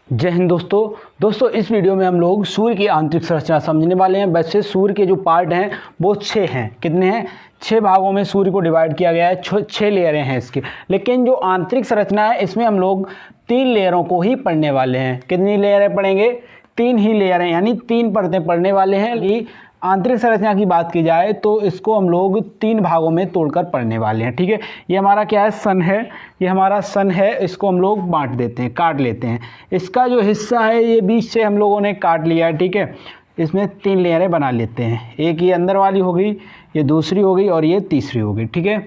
जय हिंद दोस्तों इस वीडियो में हम लोग सूर्य की आंतरिक संरचना समझने वाले हैं। वैसे सूर्य के जो पार्ट हैं वो 6 हैं। कितने हैं? 6 भागों में सूर्य को डिवाइड किया गया है। 6 लेयरें हैं इसकी। लेकिन जो आंतरिक संरचना है इसमें हम लोग 3 लेयरों को ही पढ़ने वाले हैं। कितनी लेयरें पढ़ेंगे? 3 ही लेयरें, यानी 3 परतें पढ़ने वाले हैं। ये आंतरिक संरचना की बात की जाए तो इसको हम लोग 3 भागों में तोड़कर पढ़ने वाले हैं। ठीक है, ये हमारा क्या है? सन है। ये हमारा सन है, इसको हम लोग बांट देते हैं, काट लेते हैं। इसका जो हिस्सा है ये बीच से हम लोगों ने काट लिया है। ठीक है, इसमें 3 लेयरें बना लेते हैं। एक ये अंदर वाली हो गई, ये दूसरी हो गई और ये तीसरी हो गई। ठीक है,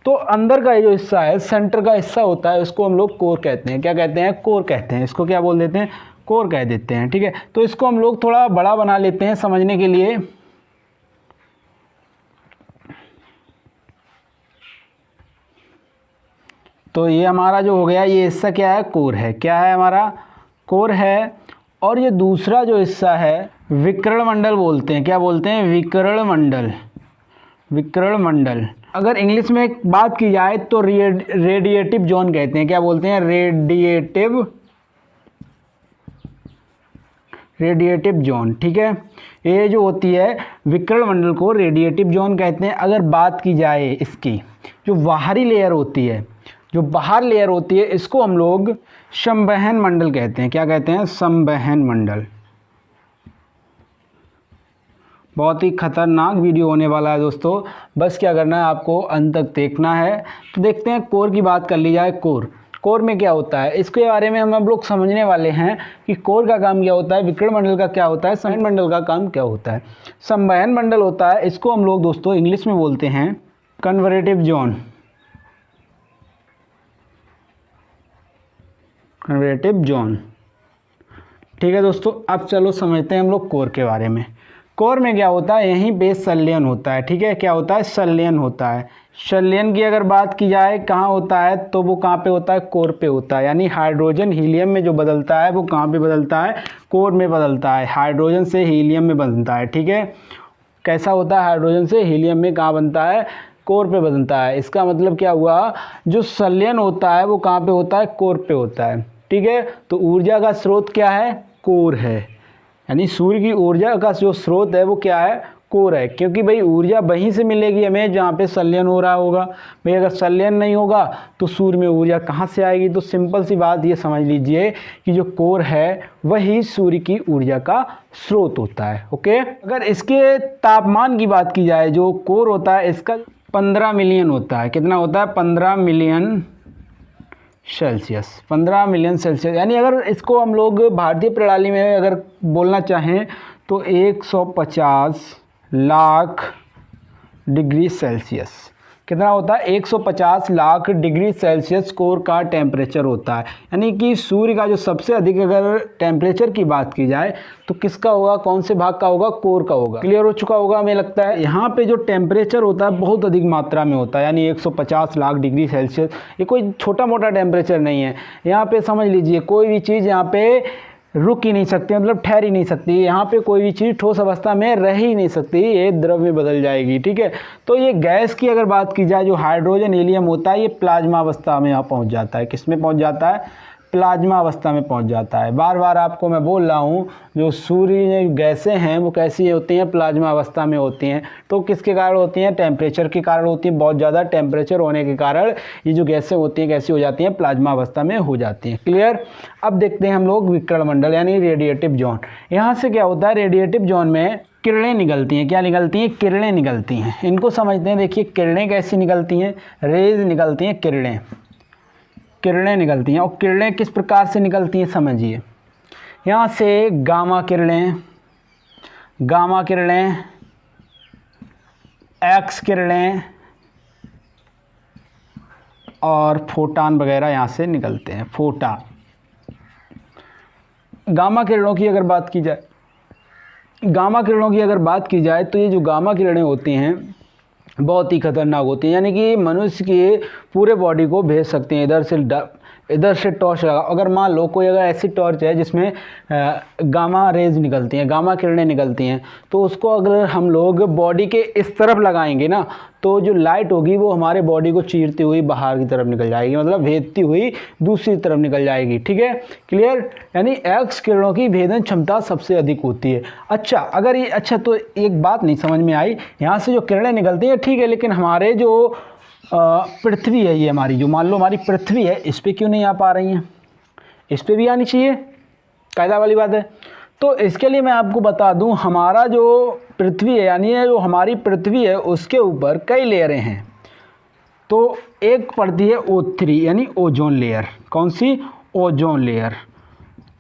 तो अंदर का ये जो हिस्सा है, सेंटर का हिस्सा होता है, उसको हम लोग कोर कहते हैं। क्या कहते हैं? कोर कहते हैं। इसको क्या बोल देते हैं? कोर कह देते हैं। ठीक है, तो इसको हम लोग थोड़ा बड़ा बना लेते हैं समझने के लिए। तो ये हमारा जो हो गया, ये हिस्सा क्या है? कोर है। क्या है हमारा? कोर है। और ये दूसरा जो हिस्सा है विकर्ण मंडल बोलते हैं। क्या बोलते हैं? विकर्ण मंडल। विकर्ण मंडल। अगर इंग्लिश में बात की जाए तो रेडिएटिव जोन कहते हैं। क्या बोलते हैं? Radiative zone. ठीक है, ये जो होती है विकर्ण मंडल को रेडिएटिव जोन कहते हैं। अगर बात की जाए इसकी जो बाहरी लेयर होती है, जो बाहर लेयर होती है, इसको हम लोग संवहन मंडल कहते हैं। क्या कहते हैं? संवहन मंडल। बहुत ही खतरनाक वीडियो होने वाला है दोस्तों, बस क्या करना है आपको अंत तक देखना है। तो देखते हैं, कोर की बात कर ली जाए। कोर में क्या होता है इसके बारे में हम लोग समझने वाले हैं कि कोर का काम क्या होता है, विकर्ण मंडल का क्या होता है, संवहन मंडल का काम क्या होता है। संवहन मंडल होता है, इसको हम लोग दोस्तों इंग्लिश में बोलते हैं कन्वर्जेटिव जोन। कन्वर्जेटिव जोन। ठीक है दोस्तों, अब चलो समझते हैं हम लोग कोर के बारे में। कोर में क्या होता है? यहीं पे संलयन होता है। ठीक है, क्या होता है? संलयन होता है। संलयन की अगर बात की जाए कहाँ होता है, तो वो कहाँ पे होता है? कोर पे होता है। यानी हाइड्रोजन हीलियम में जो बदलता है वो कहाँ पे बदलता है? कोर में बदलता है। हाइड्रोजन से हीलियम में बनता है। ठीक है, कैसा होता है? हाइड्रोजन से हीलियम में कहाँ बनता है? कोर पे बनता है। इसका मतलब क्या हुआ? जो संलयन होता है वो कहाँ पे होता है? कोर पे होता है। ठीक है, तो ऊर्जा का स्रोत क्या है? कोर है। यानी सूर्य की ऊर्जा का जो स्रोत है वो क्या है? कोर है। क्योंकि भाई ऊर्जा वहीं से मिलेगी हमें जहाँ पे संलयन हो रहा होगा। भाई अगर संलयन नहीं होगा तो सूर्य में ऊर्जा कहाँ से आएगी? तो सिंपल सी बात ये समझ लीजिए कि जो कोर है वही सूर्य की ऊर्जा का स्रोत होता है। ओके, अगर इसके तापमान की बात की जाए, जो कोर होता है इसका 15 मिलियन होता है। कितना होता है? 15 मिलियन सेल्सियस। 15 million Celsius. यानी अगर इसको हम लोग भारतीय प्रणाली में अगर बोलना चाहें तो 150 लाख डिग्री सेल्सियस। कितना होता है? 150 लाख डिग्री सेल्सियस कोर का टेम्परेचर होता है। यानी कि सूर्य का जो सबसे अधिक अगर टेम्परेचर की बात की जाए तो किसका होगा? कौन से भाग का होगा? कोर का होगा। क्लियर हो चुका होगा हमें लगता है। यहाँ पे जो टेम्परेचर होता है बहुत अधिक मात्रा में होता है। यानी 150 लाख डिग्री सेल्सियस ये कोई छोटा मोटा टेम्परेचर नहीं है। यहाँ पे समझ लीजिए कोई भी चीज़ यहाँ पे रुक ही नहीं सकती, मतलब ठहर ही नहीं सकती। यहाँ पे कोई भी चीज़ ठोस अवस्था में रह ही नहीं सकती, ये द्रव में बदल जाएगी। ठीक है, तो ये गैस की अगर बात की जाए, जो हाइड्रोजन हीलियम होता है ये प्लाज्मा अवस्था में यहाँ पहुँच जाता है। किस में पहुँच जाता है? प्लाज्मा अवस्था में पहुँच जाता है। बार बार आपको मैं बोल रहा हूँ, जो सूर्य गैसें हैं वो कैसी होती हैं? प्लाज्मा अवस्था में होती हैं। तो किसके कारण होती हैं? टेम्परेचर के कारण होती हैं। बहुत ज़्यादा टेम्परेचर होने के कारण ये जो गैसें होती हैं कैसी हो जाती हैं? प्लाज्मा अवस्था में हो जाती हैं। क्लियर? अब देखते हैं हम लोग विकर्ण मंडल यानी रेडिएटिव जोन। यहाँ से क्या होता है? रेडिएटिव जोन में किरणें निकलती हैं। क्या निकलती हैं? किरणें निकलती हैं। इनको समझते हैं। देखिए किरणें कैसी निकलती हैं? रेज निकलती हैं। किरणें निकलती हैं। और किरणें किस प्रकार से निकलती हैं समझिए। यहाँ से गामा किरणें, एक्स किरणें और फोटान वगैरह यहाँ से निकलते हैं। फोटान, गामा किरणों की अगर बात की जाए, तो ये जो गामा किरणें होती हैं बहुत ही खतरनाक होती हैं। यानी कि मनुष्य के पूरे बॉडी को भेज सकते हैं। इधर से इधर से टॉर्च लगा, अगर मान लो कोई अगर ऐसी टॉर्च है जिसमें गामा रेज निकलती हैं, गामा किरणें निकलती हैं, तो उसको अगर हम लोग बॉडी के इस तरफ लगाएंगे ना, तो जो लाइट होगी वो हमारे बॉडी को चीरती हुई बाहर की तरफ निकल जाएगी, मतलब भेदती हुई दूसरी तरफ निकल जाएगी। ठीक है, क्लियर। यानी एक्स किरणों की भेदन क्षमता सबसे अधिक होती है। अच्छा, अगर ये तो एक बात नहीं समझ में आई, यहाँ से जो किरणें निकलती हैं ठीक है, लेकिन हमारे जो पृथ्वी है, ये हमारी जो मान लो हमारी पृथ्वी है, इस पर क्यों नहीं आ पा रही हैं? इस पर भी आनी चाहिए, कायदा वाली बात है। तो इसके लिए मैं आपको बता दूं, हमारा जो पृथ्वी है यानी जो हमारी पृथ्वी है उसके ऊपर कई लेयरें हैं। तो एक पड़ती है O3 यानी ओजोन लेयर। कौन सी? Ozone layer.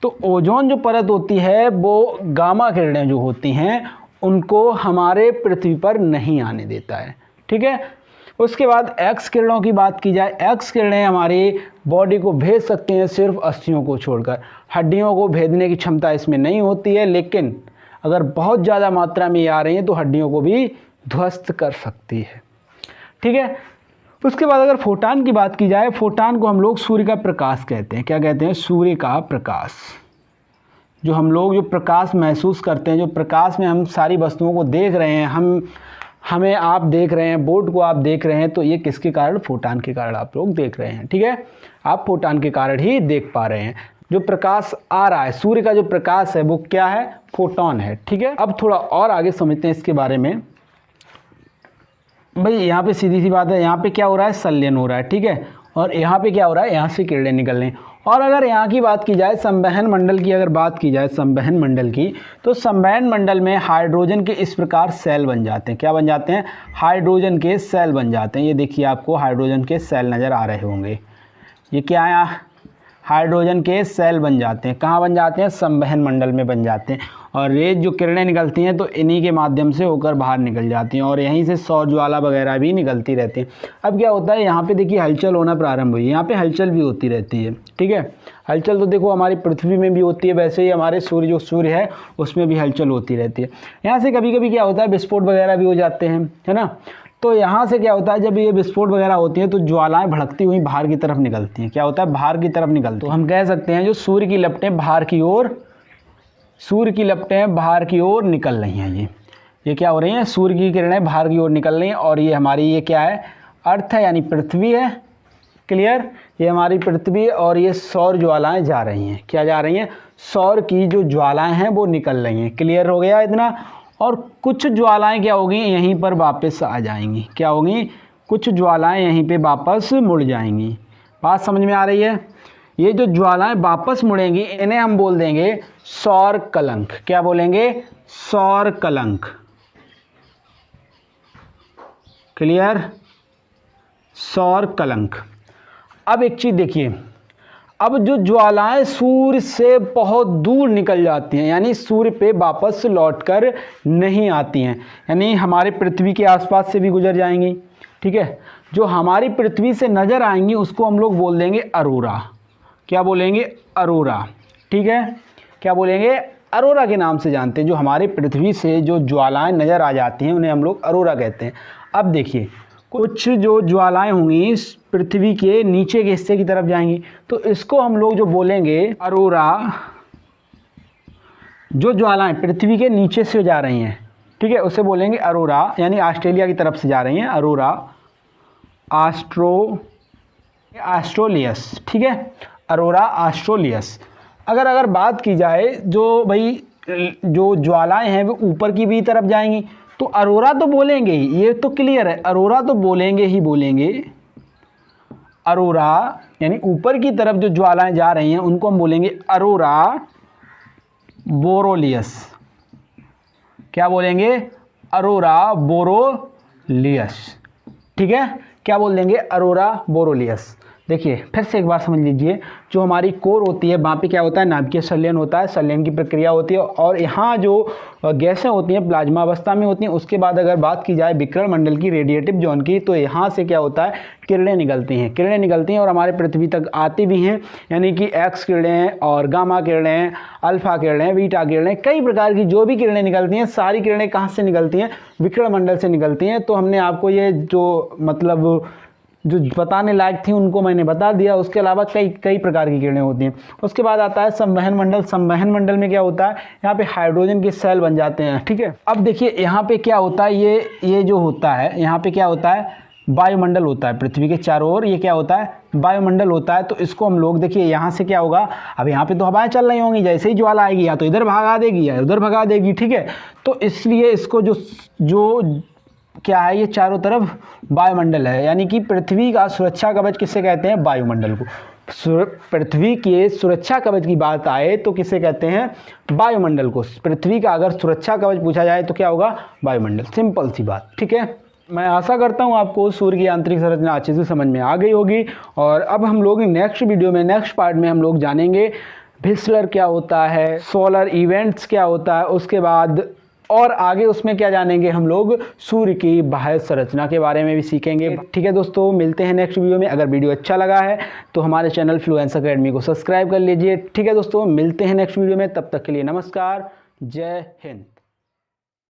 तो ओजोन जो परत होती है वो गामा किरणें जो होती हैं उनको हमारे पृथ्वी पर नहीं आने देता है। ठीक है। उसके बाद एक्स किरणों की बात की जाए, एक्स किरणें हमारी बॉडी को भेद सकती हैं सिर्फ अस्थियों को छोड़कर, हड्डियों को भेदने की क्षमता इसमें नहीं होती है, लेकिन अगर बहुत ज़्यादा मात्रा में ये आ रही हैं तो हड्डियों को भी ध्वस्त कर सकती है। ठीक है। उसके बाद अगर फोटान की बात की जाए, फोटान को हम लोग सूर्य का प्रकाश कहते हैं। क्या कहते हैं? सूर्य का प्रकाश। जो हम लोग जो प्रकाश महसूस करते हैं, जो प्रकाश में हम सारी वस्तुओं को देख रहे हैं, हमें आप देख रहे हैं, बोर्ड को आप देख रहे हैं, तो ये किसके कारण? फोटान के कारण आप लोग देख रहे हैं। ठीक है, आप फोटान के कारण ही देख पा रहे हैं। जो प्रकाश आ रहा है, सूर्य का जो प्रकाश है वो क्या है? फोटोन है। ठीक है। अब थोड़ा और आगे समझते हैं इसके बारे में। भाई यहाँ पे सीधी सी बात है, यहाँ पे क्या हो रहा है? संलयन हो रहा है। ठीक है। और यहाँ पे क्या हो रहा है? यहाँ से किरणें निकल रही हैं। और अगर यहाँ की बात की जाए, संवहन मंडल की अगर बात की जाए, संवहन मंडल की, तो संवहन मंडल में हाइड्रोजन के इस प्रकार सेल बन जाते हैं। क्या बन जाते हैं? हाइड्रोजन के सेल बन जाते हैं। ये देखिए, आपको हाइड्रोजन के सेल नज़र आ रहे होंगे। ये क्या है? हाइड्रोजन के सेल बन जाते हैं। कहाँ बन जाते हैं? संवहन मंडल में बन जाते हैं। और रेज जो किरणें निकलती हैं तो इन्हीं के माध्यम से होकर बाहर निकल जाती हैं, और यहीं से सौर ज्वाला वगैरह भी निकलती रहती हैं। अब क्या होता है, यहाँ पे देखिए हलचल होना प्रारंभ हुई, यहाँ पे हलचल भी होती रहती है। ठीक है। हलचल तो देखो हमारी पृथ्वी में भी होती है, वैसे ही हमारे सूर्य है उसमें भी हलचल होती रहती है। यहाँ से कभी कभी क्या होता है, विस्फोट वगैरह भी हो जाते हैं, है ना। तो यहाँ से क्या होता है, जब ये विस्फोट वगैरह होती हैं तो ज्वालाएं भड़कती हुई बाहर की तरफ निकलती हैं। क्या होता है? बाहर की तरफ निकलती। तो हम कह सकते हैं जो सूर्य की लपटें बाहर की ओर निकल रही हैं। ये क्या हो रही हैं? सूर्य की किरणें बाहर की ओर निकल रही हैं, और ये हमारी ये क्या है? अर्थ है, यानी पृथ्वी है। क्लियर। ये हमारी पृथ्वी है, और ये सौर ज्वालाएं जा रही हैं। क्या जा रही हैं? सौर की जो ज्वालाएं हैं वो निकल रही हैं। क्लियर हो गया इतना। और कुछ ज्वालाएं क्या होगी? यहीं पर वापस आ जाएंगी। क्या होंगी? कुछ ज्वालाएं यहीं पे वापस मुड़ जाएंगी। बात समझ में आ रही है? ये जो ज्वालाएं वापस मुड़ेंगी इन्हें हम बोल देंगे सौर कलंक। क्या बोलेंगे? सौर कलंक। क्लियर। सौर कलंक। अब एक चीज देखिए, अब जो ज्वालाएं सूर्य से बहुत दूर निकल जाती हैं, यानी सूर्य पे वापस लौटकर नहीं आती हैं, यानी हमारे पृथ्वी के आसपास से भी गुजर जाएंगी। ठीक है। जो हमारी पृथ्वी से नज़र आएंगी उसको हम लोग बोल देंगे अरोरा। क्या बोलेंगे? अरोरा। ठीक है। क्या बोलेंगे? अरोरा के नाम से जानते हैं। जो हमारे पृथ्वी से जो ज्वालाएं नज़र आ जाती हैं उन्हें हम लोग अरोरा कहते हैं। अब देखिए, कुछ जो ज्वालाएं होंगी पृथ्वी के नीचे के हिस्से की तरफ जाएंगी, तो इसको हम लोग जो बोलेंगे अरोरा। जो ज्वालाएं पृथ्वी के नीचे से जा रही हैं, ठीक है, उसे बोलेंगे अरोरा, यानी ऑस्ट्रेलिया की तरफ से जा रही हैं, अरोरा ऑस्ट्रेलियस। ठीक है। अरोरा ऑस्ट्रेलियस। अगर बात की जाए, जो भाई जो ज्वालाएं हैं वो ऊपर की भी तरफ जाएंगी, तो अरोरा तो बोलेंगे ही, ये तो क्लियर है, अरोरा तो बोलेंगे ही बोलेंगे। अरोरा यानी ऊपर की तरफ जो ज्वालाएं जा रही हैं उनको हम बोलेंगे अरोरा बोरोलियस। क्या बोलेंगे? अरोरा बोरोलियस। ठीक है। क्या बोल देंगे? अरोरा बोरोलियस। देखिए फिर से एक बार समझ लीजिए, जो हमारी कोर होती है वहाँ पे क्या होता है? नाभिकीय संलयन होता है, संलयन की प्रक्रिया होती है, और यहाँ जो गैसें होती हैं प्लाज्मा अवस्था में होती हैं। उसके बाद अगर बात की जाए विकिरण मंडल की, रेडिएटिव जोन की, तो यहाँ से क्या होता है? किरणें निकलती हैं और हमारे पृथ्वी तक आती भी हैं, यानी कि एक्स किरणें और गामा किरणें, अल्फा किरणें, बीटा किरणें, कई प्रकार की जो भी किरणें निकलती हैं, सारी किरणें कहाँ से निकलती हैं? विकिरण मंडल से निकलती हैं। तो हमने आपको ये जो मतलब जो बताने लायक थी उनको मैंने बता दिया। उसके अलावा कई प्रकार की किरणें होती हैं। उसके बाद आता है संवहन मंडल। संवहन मंडल में क्या होता है, यहाँ पे हाइड्रोजन के सेल बन जाते हैं, ठीक है। अब देखिए यहाँ पे क्या होता है, ये जो होता है यहाँ पे क्या होता है, वायुमंडल होता है पृथ्वी के चारों ओर। ये क्या होता है, वायुमंडल होता है। तो इसको हम लोग देखिए यहाँ से क्या होगा, अब यहाँ पे तो हवाएं चल रही होंगी, जैसे ही ज्वाला आएगी या तो इधर भगा देगी या उधर भगा देगी, ठीक है। तो इसलिए इसको जो क्या है, ये चारों तरफ वायुमंडल है। यानी कि पृथ्वी का सुरक्षा कवच किसे कहते हैं, वायुमंडल को। पृथ्वी के सुरक्षा कवच की बात आए तो किसे कहते हैं, वायुमंडल को। पृथ्वी का अगर सुरक्षा कवच पूछा जाए तो क्या होगा, वायुमंडल। सिंपल सी बात, ठीक है। मैं आशा करता हूँ आपको सूर्य की आंतरिक संरचना अच्छे से समझ में आ गई होगी। और अब हम लोग नेक्स्ट वीडियो में, नेक्स्ट पार्ट में हम लोग जानेंगे विस्लर क्या होता है, सोलर इवेंट्स क्या होता है, उसके बाद और आगे उसमें क्या जानेंगे हम लोग, सूर्य की बाह्य संरचना के बारे में भी सीखेंगे। ठीक है दोस्तों, मिलते हैं नेक्स्ट वीडियो में। अगर वीडियो अच्छा लगा है तो हमारे चैनल फ्लुएंस एकेडमी को सब्सक्राइब कर लीजिए। ठीक है दोस्तों, मिलते हैं नेक्स्ट वीडियो में। तब तक के लिए नमस्कार, जय हिंद।